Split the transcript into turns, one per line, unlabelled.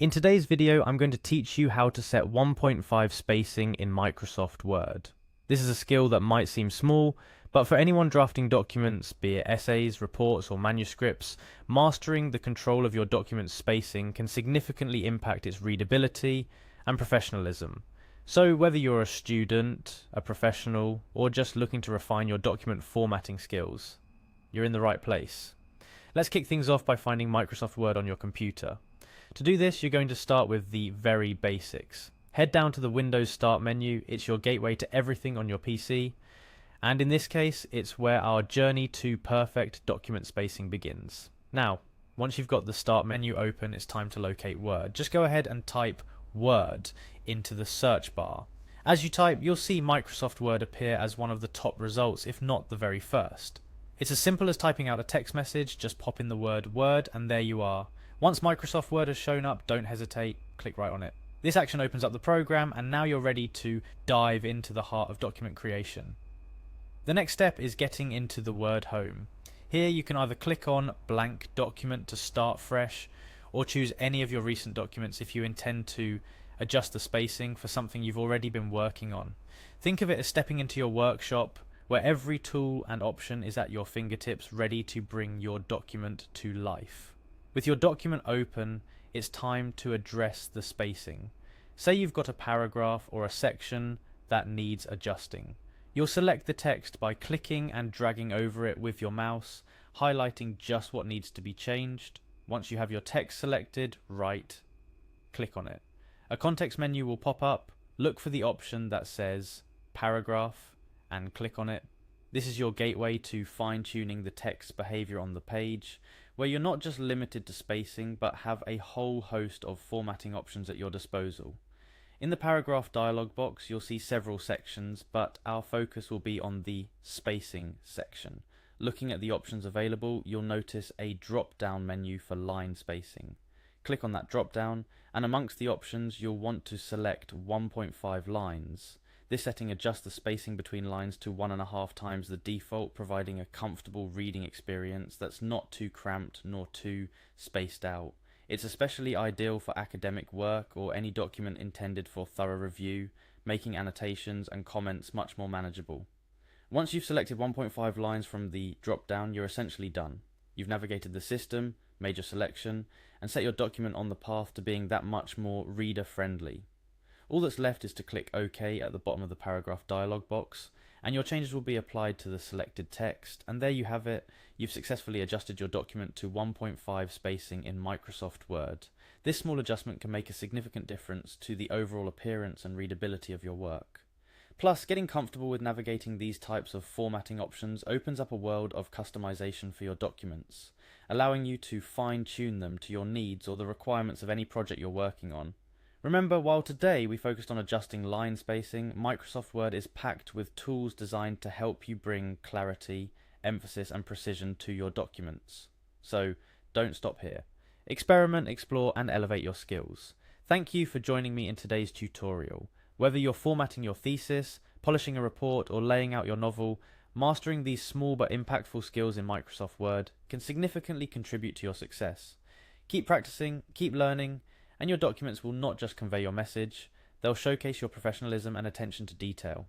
In today's video, I'm going to teach you how to set 1.5 spacing in Microsoft Word. This is a skill that might seem small, but for anyone drafting documents, be it essays, reports, or manuscripts, mastering the control of your document's spacing can significantly impact its readability and professionalism. So whether you're a student, a professional, or just looking to refine your document formatting skills, you're in the right place. Let's kick things off by finding Microsoft Word on your computer. To do this, you're going to start with the very basics. Head down to the Windows Start menu. It's your gateway to everything on your PC. And in this case, it's where our journey to perfect document spacing begins. Now, once you've got the Start menu open, it's time to locate Word. Just go ahead and type Word into the search bar. As you type, you'll see Microsoft Word appear as one of the top results, if not the very first. It's as simple as typing out a text message, just pop in the word Word, and there you are. Once Microsoft Word has shown up, don't hesitate, click right on it. This action opens up the program, and now you're ready to dive into the heart of document creation. The next step is getting into the Word home. Here you can either click on Blank Document to start fresh, or choose any of your recent documents if you intend to adjust the spacing for something you've already been working on. Think of it as stepping into your workshop, where every tool and option is at your fingertips, ready to bring your document to life. With your document open, it's time to address the spacing. Say you've got a paragraph or a section that needs adjusting. You'll select the text by clicking and dragging over it with your mouse, highlighting just what needs to be changed. Once you have your text selected, click on it. A context menu will pop up. Look for the option that says Paragraph and click on it. This is your gateway to fine-tuning the text behavior on the page, where you're not just limited to spacing, but have a whole host of formatting options at your disposal. In the paragraph dialog box, you'll see several sections, but our focus will be on the spacing section. Looking at the options available, you'll notice a drop-down menu for line spacing. Click on that drop-down, and amongst the options, you'll want to select 1.5 lines. This setting adjusts the spacing between lines to 1.5 times the default, providing a comfortable reading experience that's not too cramped nor too spaced out. It's especially ideal for academic work or any document intended for thorough review, making annotations and comments much more manageable. Once you've selected 1.5 lines from the drop-down, you're essentially done. You've navigated the system, made your selection, and set your document on the path to being that much more reader-friendly. All that's left is to click OK at the bottom of the paragraph dialog box, and your changes will be applied to the selected text, and there you have it. You've successfully adjusted your document to 1.5 spacing in Microsoft Word. This small adjustment can make a significant difference to the overall appearance and readability of your work. Plus, getting comfortable with navigating these types of formatting options opens up a world of customization for your documents, allowing you to fine-tune them to your needs or the requirements of any project you're working on. Remember, while today we focused on adjusting line spacing, Microsoft Word is packed with tools designed to help you bring clarity, emphasis, and precision to your documents. So, don't stop here. Experiment, explore, and elevate your skills. Thank you for joining me in today's tutorial. Whether you're formatting your thesis, polishing a report, or laying out your novel, mastering these small but impactful skills in Microsoft Word can significantly contribute to your success. Keep practicing, keep learning, and your documents will not just convey your message, they'll showcase your professionalism and attention to detail.